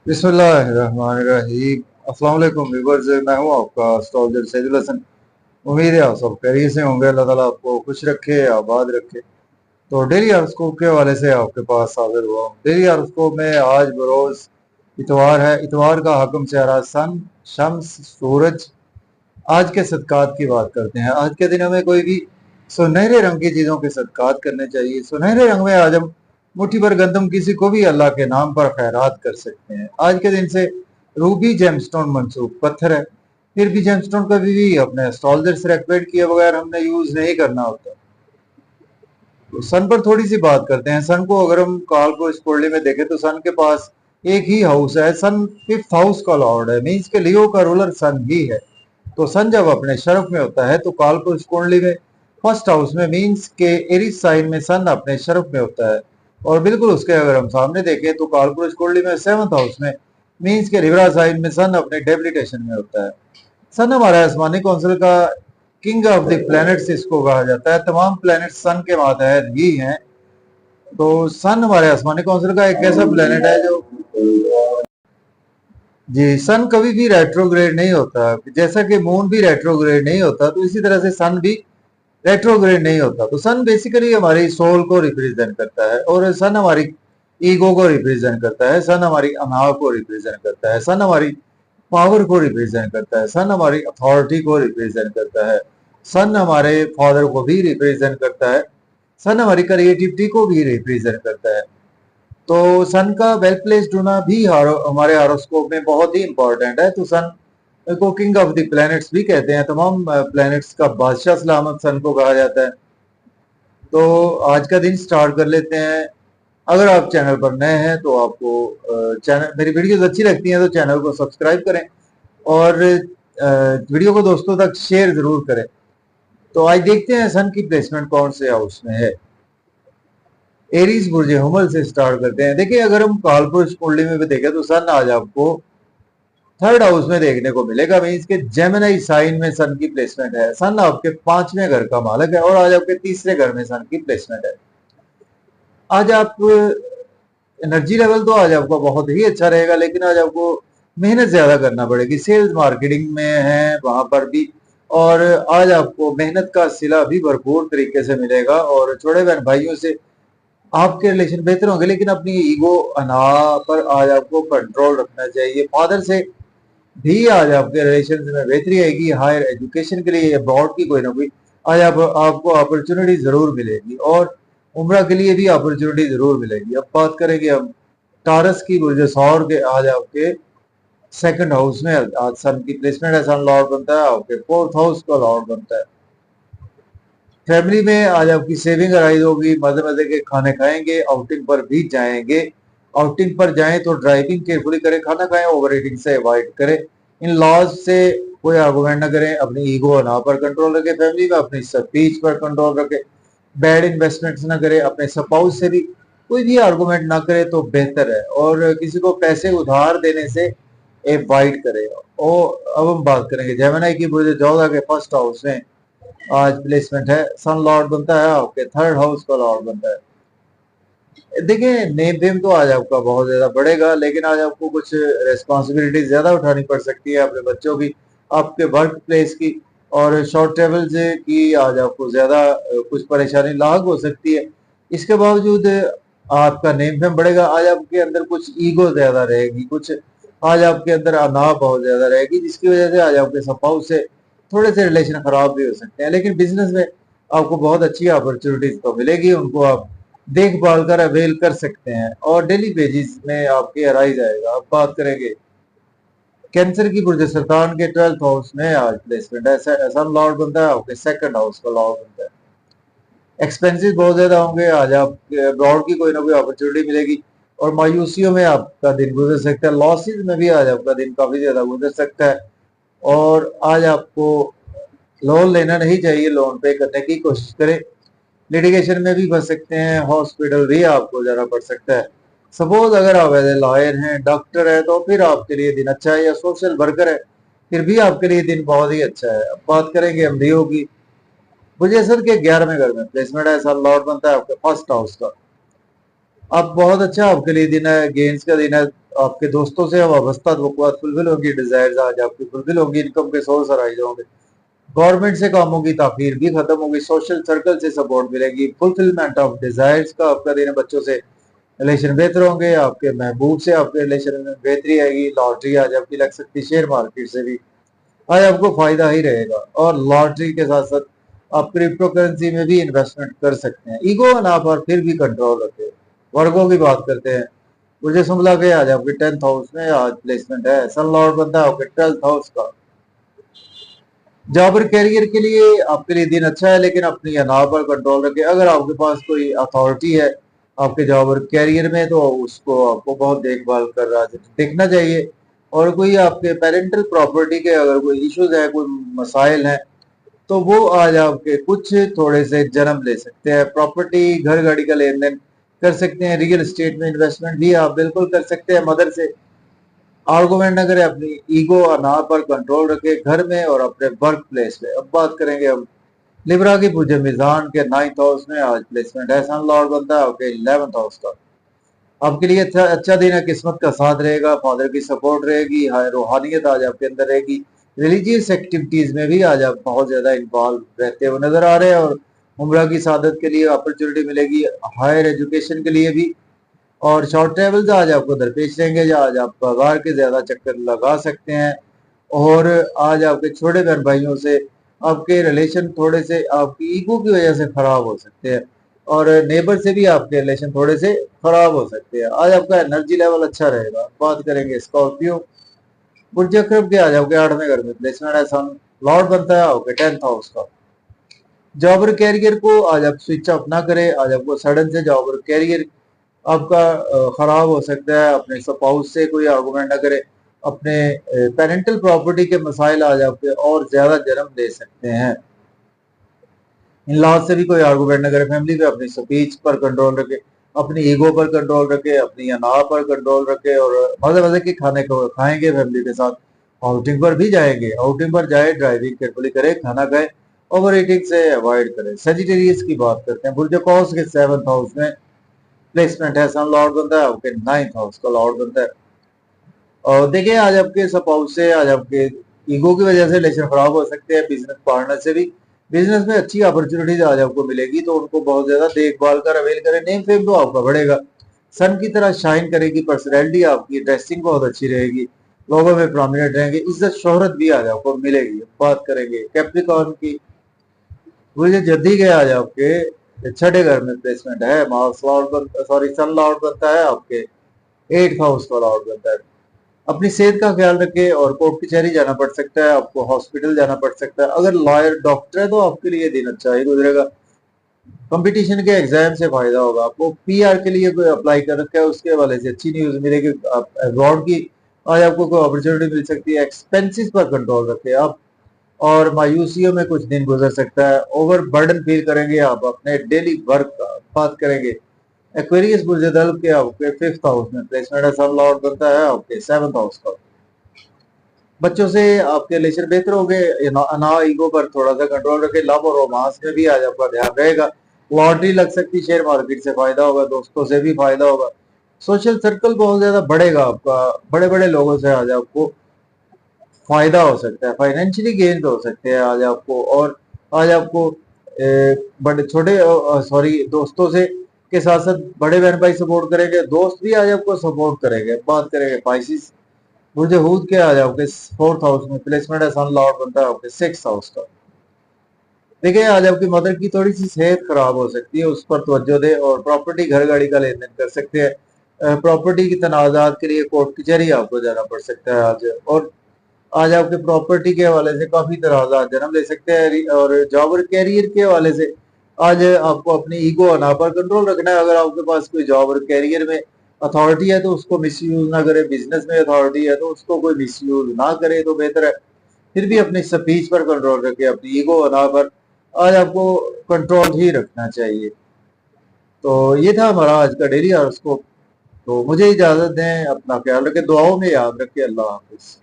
बिस्मिल्लाहिर्रहमानिर्रहीम। अस्सलाम वालेकुम व्यूअर्स, मैं हूं आपका एस्ट्रोलॉजर सैदुल हसन। उम्मीद है आप सब खैरियत से होंगे। अल्लाह ताला आपको खुश रखे, आबाद रखे। तो डेली हॉरोस्कोप के हवाले से आपके पास हाजिर हुआ हूं। डेली हॉरोस्कोप में आज बरोज इतवार है। इतवार का हकम चेहरा सन, शम्स, सूरज। आज के सदकात की बात करते हैं। आज के दिनों में कोई भी सुनहरे रंग की चीजों के सदकात करने चाहिए। सुनहरे रंग में आज हम मुट्ठी भर गंदम किसी को भी अल्लाह के नाम पर खैरात कर सकते हैं। आज के दिन से रूबी जेमस्टोन मंसूब पत्थर है। फिर भी जेमस्टोन कभी भी अपने एस्ट्रोलजर से रेकमेंड किए बगैर हमने यूज नहीं करना होता। तो सन पर थोड़ी सी बात करते हैं। सन को अगर हम काल को इस कुंडली में देखें तो सन के पास एक ही हाउस है। सन फिफ्थ हाउस का लॉर्ड है, मीन्स के लियो का रूलर सन ही है। तो सन जब अपने शरफ में होता है तो कालपुरुष कुंडली में फर्स्ट हाउस में मीन्स के एरिस साइन में सन अपने शरफ में होता है। और बिल्कुल उसके अगर हम सामने देखें तो कालपुरुष कुंडली में सेवंथ हाउस में मीन्स के लिब्रा साइन में सन अपने डेबिलिटेशन में होता है। सन हमारा आसमानी कौंसिल का किंग ऑफ द प्लैनेट्स इसको कहा जाता है। तमाम प्लैनेट्स सन के मातहत ही हैं। तो सन हमारे आसमानी कौंसिल का एक ऐसा प्लैनेट है जो जी, सन कभी भी रेट्रोग्रेड नहीं होता। जैसा कि मून भी रेट्रोग्रेड नहीं होता, तो इसी तरह से सन भी रेट्रोग्रेड नहीं होता। तो सन बेसिकली हमारी सोल को रिप्रेजेंट करता है, और सन हमारी ईगो को रिप्रेजेंट करता है। सन हमारी अनाव को रिप्रेजेंट करता है। सन हमारी पावर को रिप्रेजेंट करता है। सन हमारी अथॉरिटी को रिप्रेजेंट करता है। सन हमारे फादर को भी रिप्रेजेंट करता है। सन हमारी क्रिएटिविटी को भी रिप्रेजेंट करता है। तो सन का वेल प्लेस्ड होना भी हमारे हॉरोस्कोप में बहुत ही इंपॉर्टेंट है। तो सन को किंग ऑफ द प्लैनेट्स भी कहते हैं। तमाम प्लैनेट्स का बादशाह सलामत सन को कहा जाता है। तो आज का दिन स्टार्ट कर लेते हैं। अगर आप चैनल पर नए हैं तो आपको चैनल मेरी वीडियोस अच्छी लगती हैं तो चैनल को सब्सक्राइब करें, और वीडियो को दोस्तों तक शेयर जरूर करें। तो आज देखते हैं सन की प्लेसमेंट कौन से हाउस में है। एरीज बुर्ज हुमल से स्टार्ट करते हैं। देखिए, अगर हम कालपुरुष कुंडली में भी देखें तो सन आज आपको थर्ड हाउस में देखने को मिलेगा। मीन्स के जेमिनी साइन में सन की प्लेसमेंट है। सन आपके पांचवें घर का मालक है, और आज आपके तीसरे घर में सन की प्लेसमेंट है। आज आप एनर्जी लेवल तो आज आपका बहुत ही अच्छा रहेगा, लेकिन आज आपको मेहनत ज्यादा करना पड़ेगी। सेल्स मार्केटिंग में है वहां पर भी, और आज आपको मेहनत का सिला भी भरपूर तरीके से मिलेगा। और छोटे बहन भाइयों से आपके रिलेशन बेहतर होंगे, लेकिन अपनी ईगो अना पर आज आपको कंट्रोल रखना चाहिए। फादर से भी आज आपके रिलेशन में बेहतरी आएगी। हायर एजुकेशन के लिए अब्रॉड की कोई ना कोई आज आपको अपॉर्चुनिटी जरूर मिलेगी, और उम्रा के लिए भी अपॉर्चुनिटी जरूर मिलेगी। अब बात करेंगे हम टारस की बुर्ज सौर के। आज आपके सेकंड हाउस में आज सन की प्लेसमेंट है। सन लॉर्ड बनता है, आपके फोर्थ हाउस का लॉर्ड बनता है। फैमिली में आज आपकी सेविंग राइज होगी। मजे मजे के खाने खाएंगे, आउटिंग पर भी जाएंगे। आउटिंग पर जाएं तो ड्राइविंग केयरफुली करें, खाना खाएं ओवर ईटिंग से अवॉइड करें। इन लॉज से कोई आर्गुमेंट ना करें, अपनी ईगो ना पर कंट्रोल रखें। फैमिली में अपनी स्पीच पर कंट्रोल रखें। बैड इन्वेस्टमेंट्स ना करें। अपने स्पाउस से भी कोई भी आर्गुमेंट ना करे तो बेहतर है, और किसी को पैसे उधार देने से अवॉइड करें। और अब हम बात करेंगे जेमिनी की बुर्ज जोधा के फर्स्ट हाउस में आज प्लेसमेंट है। सन लॉर्ड बनता है, आपके थर्ड हाउस का लॉर्ड बनता है। देखिए, नेम वेम तो आज आपका बहुत ज्यादा बढ़ेगा, लेकिन आज आपको कुछ रेस्पॉन्सिबिलिटी ज्यादा उठानी पड़ सकती है, अपने बच्चों की, आपके वर्क प्लेस की, और शॉर्ट ट्रेवल की आज आपको ज्यादा कुछ परेशानी लाग हो सकती है। इसके बावजूद आपका नेम फेम बढ़ेगा। आज आपके अंदर कुछ ईगो ज्यादा रहेगी, कुछ आज आपके अंदर अनाव बहुत ज्यादा रहेगी, जिसकी वजह से आज आपके स्पाउस से थोड़े से रिलेशन खराब भी हो सकते हैं। लेकिन बिजनेस में आपको बहुत अच्छी अपॉर्चुनिटीज तो मिलेगी, उनको आप देखभाल कर अवेल कर सकते हैं, और डेली बेसिस में आपके अराइज आएगा। अब बात करेंगे कैंसर की बुर्ज सरतान के ट्वेल्थ हाउस में आज प्लेसमेंट है। सन लॉर्ड बनता है, आपके सेकंड हाउस का लॉर्ड बनता है। एक्सपेंसिव बहुत ज्यादा होंगे। आज आप अब्रॉड की कोई ना कोई अपॉर्चुनिटी मिलेगी, और मायूसियों में आपका दिन गुजर सकता है। लॉसेज में भी आज आपका दिन काफी ज्यादा गुजर सकता है। और आज आपको लोन लेना नहीं चाहिए, लोन पे करने की कोशिश करें। लिटिगेशन में भी फंस सकते हैं, हॉस्पिटल भी आपको जाना पड़ सकता है। सपोज अगर आप एज ए लॉयर हैं, डॉक्टर है, तो फिर आपके लिए दिन अच्छा है, या सोशल वर्कर है, फिर भी आपके लिए दिन बहुत ही अच्छा है। अब बात करेंगे हम लियो की। बुजेसर के 11वें घर में प्लेसमेंट है। सन लॉर्ड बनता है आपके फर्स्ट हाउस का। अब बहुत अच्छा आपके लिए दिन है, गेम्स का दिन है। आपके दोस्तों से वाबस्ता तवक्कुआत फुलफिल होंगी, डिजायर्स आज आपकी फुलफिल होंगी, इनकम के सोर्स अराइज होंगे, गवर्नमेंट से कामों की ताखीर भी खत्म होगी, सोशल सर्कल से सपोर्ट मिलेगी, फुलफिलमेंट ऑफ डिजायर्स का आपका दिन है, बच्चों से रिलेशन बेहतर होंगे, आपके महबूब से आपके रिलेशन में बेहतरी आएगी, लॉटरी आज आपकी लग सकती है, शेयर मार्केट से भी आज आपको फायदा ही रहेगा, और लॉटरी के साथ साथ आप क्रिप्टो करेंसी में भी इन्वेस्टमेंट कर सकते हैं। ईगो ना पर फिर भी कंट्रोल रखे। वर्गों की बात करते हैं, मुझे सुमला के आज आपके 10th हाउस में आज प्लेसमेंट है, सन लॉर्ड बनता है आपके 12th हाउस का। जॉब और कैरियर के लिए आपके लिए दिन अच्छा है, लेकिन अपनी अना पर कंट्रोल रखें। अगर आपके पास कोई अथॉरिटी है आपके जॉब और कैरियर में, तो उसको आपको बहुत देखभाल कर रहा है देखना चाहिए। और कोई आपके पेरेंटल प्रॉपर्टी के अगर कोई इश्यूज है, कोई मसाइल हैं, तो वो आज आपके कुछ थोड़े से जन्म ले सकते हैं। प्रॉपर्टी घर गाड़ी का लेन देन कर सकते हैं, रियल एस्टेट में इन्वेस्टमेंट भी आप बिल्कुल कर सकते हैं। मदर से आर्गुमेंट न करें, अपनी ईगो अना पर कंट्रोल रखे घर में और अपने वर्क प्लेस पे। अब बात करेंगे हम लिब्रा की पूजे मिजान के 9th हाउस में आज प्लेसमेंट है, सन लॉर्ड बनता है आपके 11th हाउस का। आपके लिए अच्छा दिन है, किस्मत का साथ रहेगा, फादर की सपोर्ट रहेगी, हाय रूहानियत आज आपके अंदर रहेगी, रिलीजियस एक्टिविटीज में भी आज आप बहुत ज्यादा इन्वॉल्व रहते हुए नजर आ रहे हैं, और उम्रा की सादत के लिए अपॉर्चुनिटी मिलेगी, हायर एजुकेशन के लिए भी। और शॉर्ट ट्रेवल्स आज आपको दरपेश रहेंगे, जो आज आप बाजार के ज्यादा चक्कर लगा सकते हैं। और आज आपके छोटे बहन भाइयों से आपके रिलेशन थोड़े से आपकी ईगो की वजह से खराब हो सकते हैं, और नेबर से भी आपके रिलेशन थोड़े से खराब हो सकते हैं। आज आपका एनर्जी लेवल अच्छा रहेगा। बात करेंगे स्कॉर्पियो बुर्ज अकरब के, आज आपके 8वें घर में प्लेसमेंट है, सन लॉर्ड बनता है आपके 10th हाउस का। जॉब और कैरियर को आज आप स्विच अप ना करें, आज आपको सडन से जॉब और कैरियर आपका खराब हो सकता है। अपने स्पाउस से कोई आर्गुमेंट ना करे, अपने पेरेंटल प्रॉपर्टी के मसाइल आज आपके और ज्यादा जन्म दे सकते हैं। इन लॉज से भी कोई आर्गुमेंट ना करे, फैमिली पे अपनी स्पीच पर कंट्रोल रखे, अपनी ईगो पर कंट्रोल रखे, अपनी अना पर कंट्रोल रखे, और मजे मजे के खाने को खाएंगे फैमिली के साथ, आउटिंग पर भी जाएंगे, आउटिंग पर जाए ड्राइविंग केयरफुली करे, खाना खाए, ओवर ईटिंग से अवॉइड करें। सेजिटेरियस की बात करते हैं, बुर्ज कौस के 7th हाउस में प्लेसमेंट है, सन लॉर्ड बनता है आपके 9th हाउस का लॉर्ड बनता है। और देखिए आज आपके स्पाउस से आज आपके ईगो की वजह से रिलेशन खराब हो सकते हैं, बिजनेस पार्टनर से भी बिजनेस में अच्छी अपॉर्चुनिटीज आज आपको मिलेगी, तो उनको बहुत ज्यादा देखभाल कर अवेल करें। नेम फेम तो आपका बढ़ेगा, सन की तरह शाइन करेगी, पर्सनैलिटी आपकी, ड्रेसिंग बहुत अच्छी रहेगी, लोगों में प्रोमिनेंट रहेंगे, इज्जत शोहरत भी आज आपको मिलेगी। बात करेंगे कैप्रिकॉर्न की, मुझे जल्दी के आज आपके 6ठे घर में प्लेसमेंट है, मार्स लॉर्ड सॉरी सन लॉर्ड बनता है आपके 8th हाउस का लॉर्ड बनता है। अपनी सेहत का ख्याल रखें, और कोर्ट कचहरी जाना पड़ सकता है, आपको हॉस्पिटल जाना पड़ सकता है। अगर लॉयर डॉक्टर है तो आपके लिए दिन अच्छा ही गुजरेगा, कंपटीशन के एग्जाम से फायदा होगा। आपको पीआर के लिए कोई अप्लाई कर रखा है, उसके हवाले से अच्छी न्यूज मिलेगी, आप अब्रॉड की आज आपको कोई अपॉर्चुनिटी मिल सकती है। एक्सपेंसेस पर कंट्रोल रखें आप, और मायूसियों में कुछ दिन गुजर सकता है, ओवर बर्डन फील करेंगे आप अपने डेली वर्क का। बात करेंगे एक्वेरियस बुर्ज दल्ब के आपके 5th हाउस में प्लेसमेंट है, सन लॉर्ड बनता है आपके 7th हाउस का। बच्चों से आपके रिलेशन बेहतर हो गए, अना ईगो पर थोड़ा सा कंट्रोल रखे, लव और रोमांस में भी आज आपका ध्यान रहेगा, लॉटरी लग सकती, शेयर मार्केट से फायदा होगा, दोस्तों से भी फायदा होगा, सोशल सर्कल बहुत ज्यादा बढ़ेगा आपका, बड़े बड़े लोगों से आज आपको फायदा हो सकता है, फाइनेंशियली गेन हो सकते हैं आज आपको। और आज आपको बड़े छोटे सॉरी दोस्तों से के साथ साथ बड़े बहन भाई सपोर्ट करेंगे, दोस्त भी आज आपको सपोर्ट करेंगे। बात करेंगे पाइसिस मुझे हूद के आज आपके 4th हाउस में प्लेसमेंट है, सन लॉर्ड बनता है आपके 6th हाउस का। देखिए आज आपकी मदर की थोड़ी सी सेहत खराब हो सकती है, उस पर तवज्जो दे, और प्रॉपर्टी घर गाड़ी का लेन देन कर सकते हैं। प्रॉपर्टी की तनाजात के लिए कोर्ट कचहरी आपको जाना पड़ सकता है आज, और आज आपके प्रॉपर्टी के हवाले से काफी तनाजात जन्म ले सकते हैं। और जॉब और कैरियर के हवाले से आज आपको अपनी ईगो अना पर कंट्रोल रखना है। अगर आपके पास कोई जॉब और कैरियर में अथॉरिटी है तो उसको मिसयूज ना करे, बिजनेस में अथॉरिटी है तो उसको कोई मिसयूज ना करे तो बेहतर है। फिर भी अपनी स्पीच पर कंट्रोल रखे, अपनी ईगो अना पर आज आपको कंट्रोल ही रखना चाहिए। तो ये था हमारा आज का डेली हॉरोस्कोप। तो मुझे इजाजत दें, अपना ख्याल रखें, दुआओं में याद रखें। अल्लाह हाफिज।